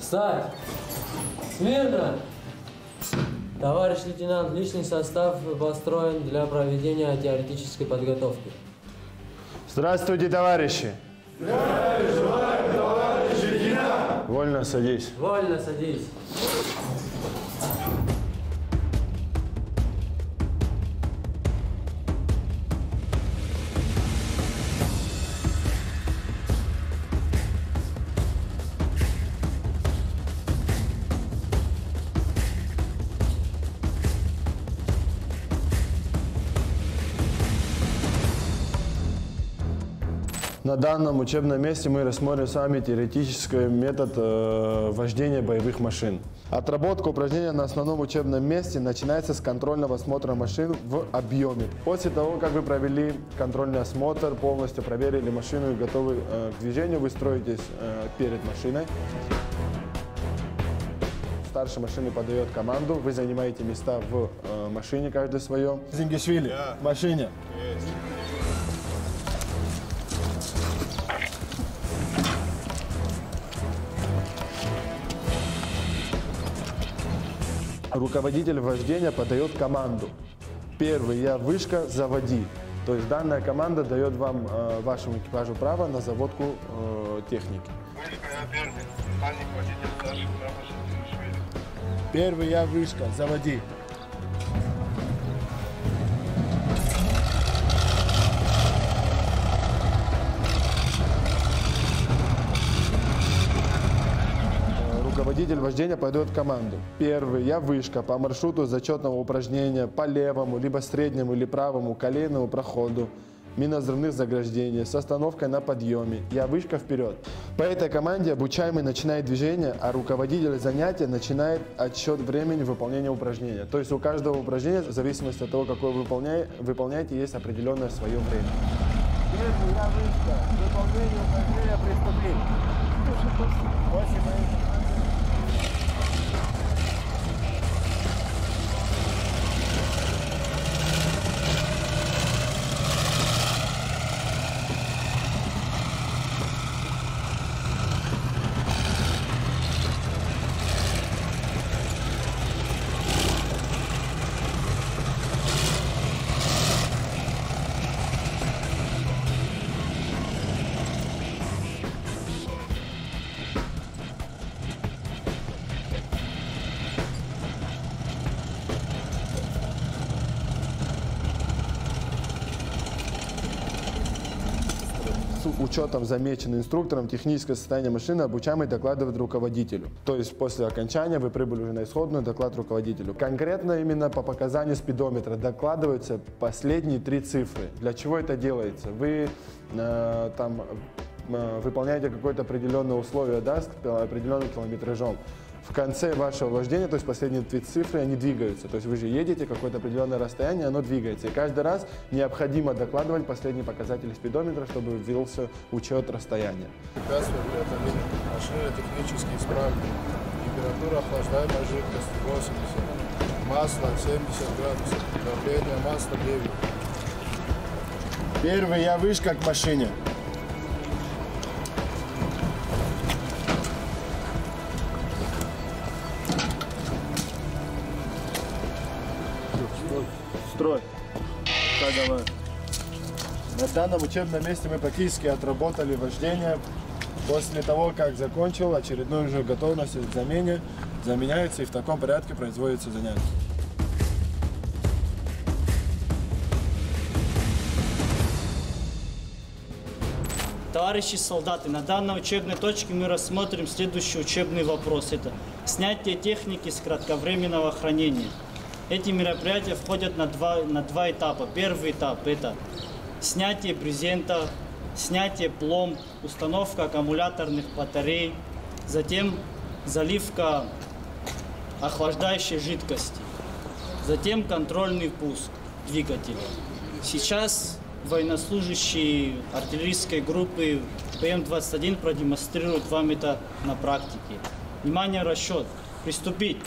Встать! Смирно! Товарищ лейтенант, личный состав построен для проведения теоретической подготовки. Здравствуйте, товарищи! Здравия желаю, товарищ лейтенант! Вольно садись. Вольно садись. На данном учебном месте мы рассмотрим с вами теоретический метод вождения боевых машин. Отработка упражнения на основном учебном месте начинается с контрольного осмотра машин в объеме. После того, как вы провели контрольный осмотр, полностью проверили машину и готовы к движению, вы строитесь перед машиной. Старший машины подает команду, вы занимаете места в машине, каждый свое. Зингишвили, в машине. Руководитель вождения подает команду. Первый, я вышка, заводи. То есть данная команда дает вам, вашему экипажу, право на заводку техники. Первый, я вышка, заводи. Руководитель вождения подает команду. Первый, я вышка, по маршруту зачетного упражнения по левому, либо среднему или правому колейному проходу, минно-взрывных заграждений с остановкой на подъеме. Я вышка, вперед. По этой команде обучаемый начинает движение, а руководитель занятия начинает отсчет времени выполнения упражнения. То есть у каждого упражнения, в зависимости от того, какое вы выполняете, есть определенное свое время. Первый, я вышка, выполнение упражнения преступления. С учетом замеченным инструктором техническое состояние машины обучаемый докладывает руководителю. То есть после окончания вы прибыли уже на исходную, доклад руководителю. Конкретно именно по показанию спидометра докладываются последние 3 цифры. Для чего это делается? Вы выполняете какое-то определенное условие, да, с определенным километражом. В конце вашего вождения, то есть последние 3 цифры, они двигаются. То есть вы же едете какое-то определенное расстояние, оно двигается. И каждый раз необходимо докладывать последние показатели спидометра, чтобы ввелся учет расстояния. Препятствия для отделения машины технически исправлены. Температура охлаждаемой жидкости 80, масло 70 градусов, давление масла 9. Первый, я вышка к машине. Строй. Шаговая. На данном учебном месте мы практически отработали вождение. После того, как закончил, очередную уже готовность к замене заменяется и в таком порядке производится занятие. Товарищи солдаты, на данной учебной точке мы рассмотрим следующий учебный вопрос. Это снятие техники с кратковременного хранения. Эти мероприятия входят на два этапа. Первый этап – это снятие брезента, снятие пломб, установка аккумуляторных батарей, затем заливка охлаждающей жидкости, затем контрольный пуск двигателя. Сейчас военнослужащие артиллерийской группы ПМ-21 продемонстрируют вам это на практике. Внимание, расчет. Приступить.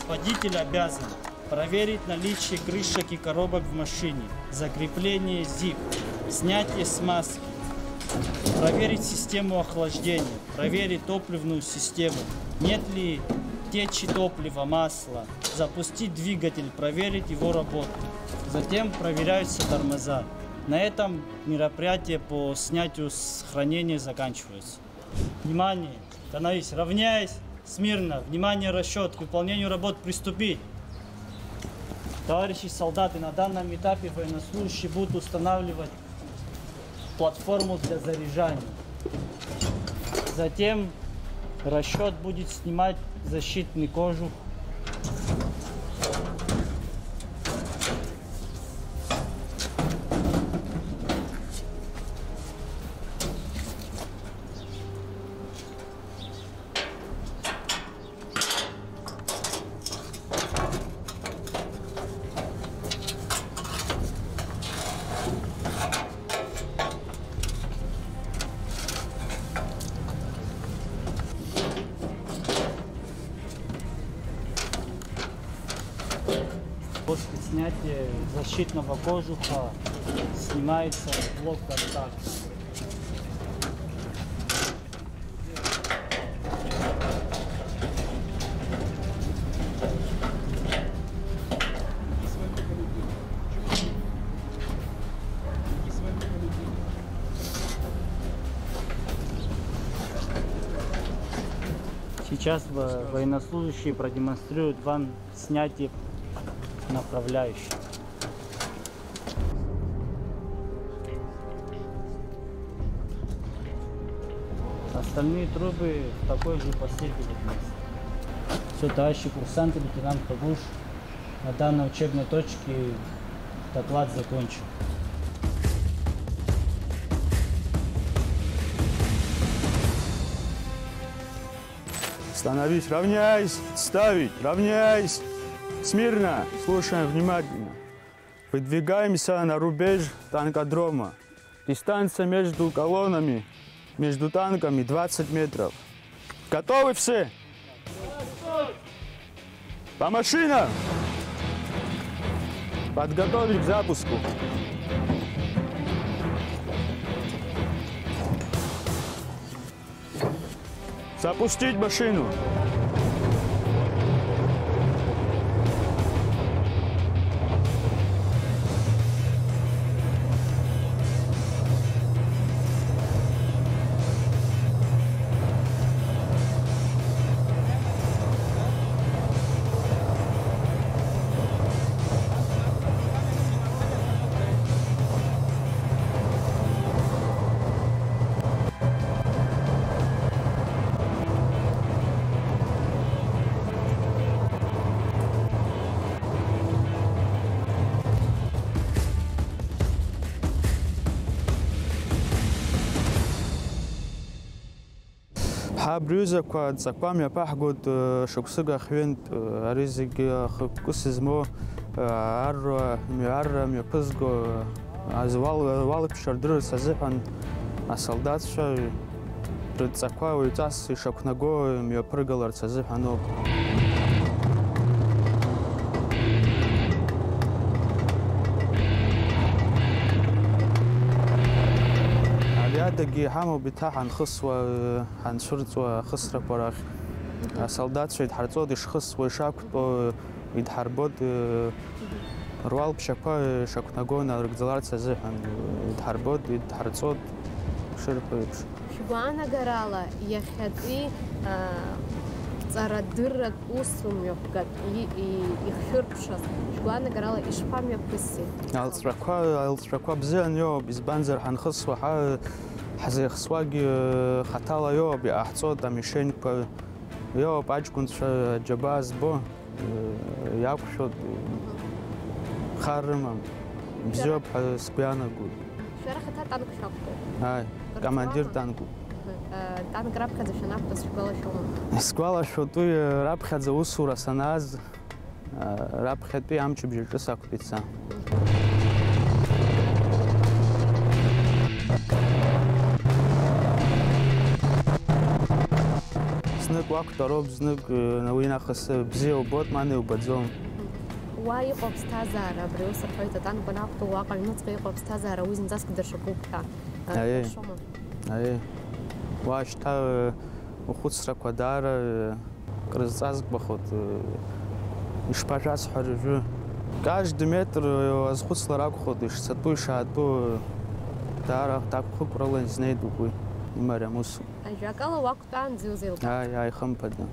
Водитель обязан проверить наличие крышек и коробок в машине, закрепление ZIP, снятие смазки, проверить систему охлаждения, проверить топливную систему, нет ли течи топлива, масла, запустить двигатель, проверить его работу. Затем проверяются тормоза. На этом мероприятие по снятию с хранения заканчивается. Внимание! Становись, равняйсь, смирно. Внимание, расчет. К выполнению работ приступить. Товарищи солдаты, на данном этапе военнослужащие будут устанавливать платформу для заряжания. Затем расчет будет снимать защитный кожух. После снятия защитного кожуха снимается блок контакта. Сейчас военнослужащие продемонстрируют вам снятие направляющих. Остальные трубы в такой же последовательности. Все, товарищи курсанты, лейтенант Хагуш, на данной учебной точке доклад закончен. Становись, равняйсь, ставить, равняйсь. Смирно, слушаем внимательно. Выдвигаемся на рубеж танкодрома. Дистанция между колоннами, между танками 20 метров. Готовы все? По машинам! Подготовить к запуску. Запустить машину. Брюза квад заквам я пахгод шоксуга хвент аризиги хкусизмо арра ми пызго азвал пшардыр сазыхан а солдатша пред заква уйцас шокнаго ми прыгалар сазыхано. دقي حامو بتاعها نخص وحنشرط وخسرة براخ солдат شو يتحرطوا يشخص ويشاكوا يتحربوا روال بشكوا شكناجونا رجلات سزحن يتحربوا يتحرطوا شرب شو أنا قرالا يخدي صاردرك أسوم يبقى يخشربشس شو أنا قرالا إشفام يبقسي التركوا بزين يو بزبانزر حنخص وحا حزي خصواجي خطالا يو بأحصود مشين يو باجكون جباز بو ياكشود خارم بزيوب سبيانا قول شو رخت هاد عنك شاكو هاي командир танку танк рабхадзе шанапта школа шоу школа шотуй рабхадзе усура саназ рабхати амчи бжирча сакутица снег вактороб снег на войнах с бзео бот мане убадзом واي قبستازارة بريوسر حيث تان بناقط واقع نطقي قبستازارة وزن زاسك درشقوبتا أيه أيه واش تا وخود سرقدار كرزازك بخود مش باجاس حرجو каждый метр аз худ сларак ходиш сату шату тара так хукролен знайду куй имарамус ажакала вактан зюзил ай хампада.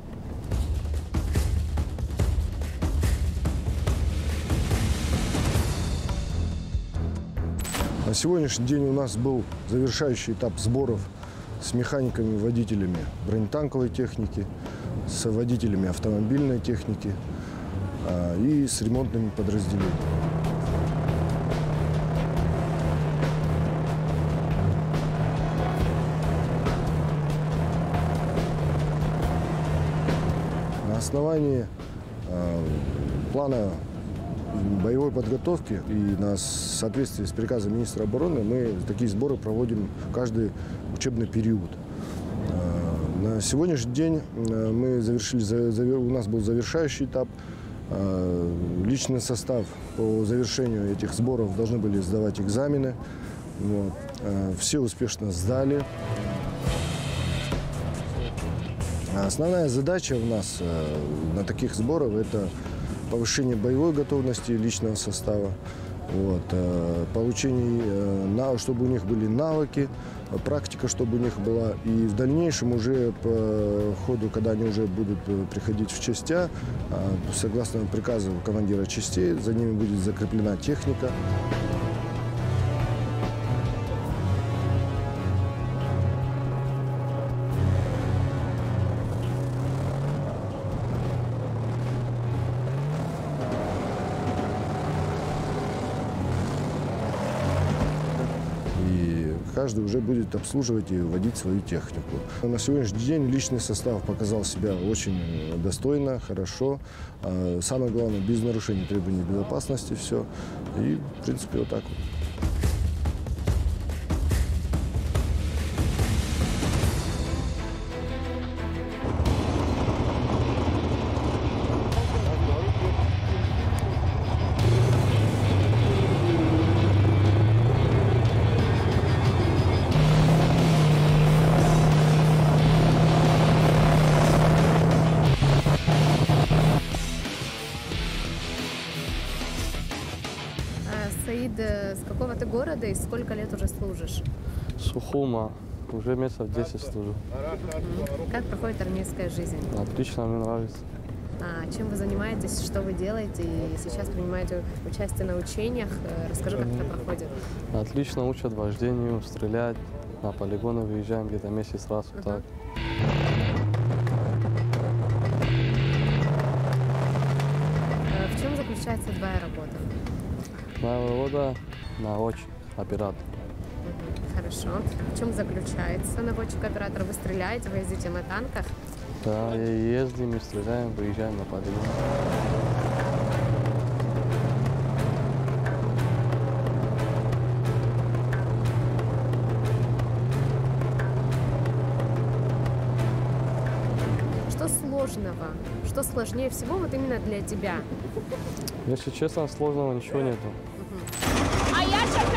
На сегодняшний день у нас был завершающий этап сборов с механиками, водителями бронетанковой техники, с водителями автомобильной техники и с ремонтными подразделениями. На основании плана боевой подготовки и на соответствии с приказом министра обороны мы такие сборы проводим каждый учебный период. На сегодняшний день мы завершили, у нас был завершающий этап. Личный состав по завершению этих сборов должны были сдавать экзамены. Вот. Все успешно сдали. Основная задача у нас на таких сборах – это повышение боевой готовности личного состава, вот, получение, чтобы у них были навыки, практика, чтобы у них была. И в дальнейшем уже по ходу, когда они уже будут приходить в частя, согласно приказу командира частей, за ними будет закреплена техника. Каждый уже будет обслуживать и водить свою технику. На сегодняшний день личный состав показал себя очень достойно, хорошо. Самое главное, без нарушений требований безопасности все. И, в принципе, вот так вот. Саид, с какого ты города и сколько лет уже служишь? Сухума. Уже месяцев 10 служу. Как проходит армейская жизнь? Отлично, мне нравится. Чем вы занимаетесь, что вы делаете? И сейчас принимаете участие на учениях. Расскажи, как это проходит. Отлично учат вождению, стрелять. На полигоны выезжаем где-то месяц раз. Вот так. В чем заключается твоя работа? Моя работа – наводчик, оператор. Хорошо. В чем заключается наводчик-оператор? Вы стреляете, вы ездите на танках? Да, ездим, мы стреляем, выезжаем на полигон. Что сложного? Что сложнее всего вот именно для тебя? Если честно, сложного ничего нету. А я сейчас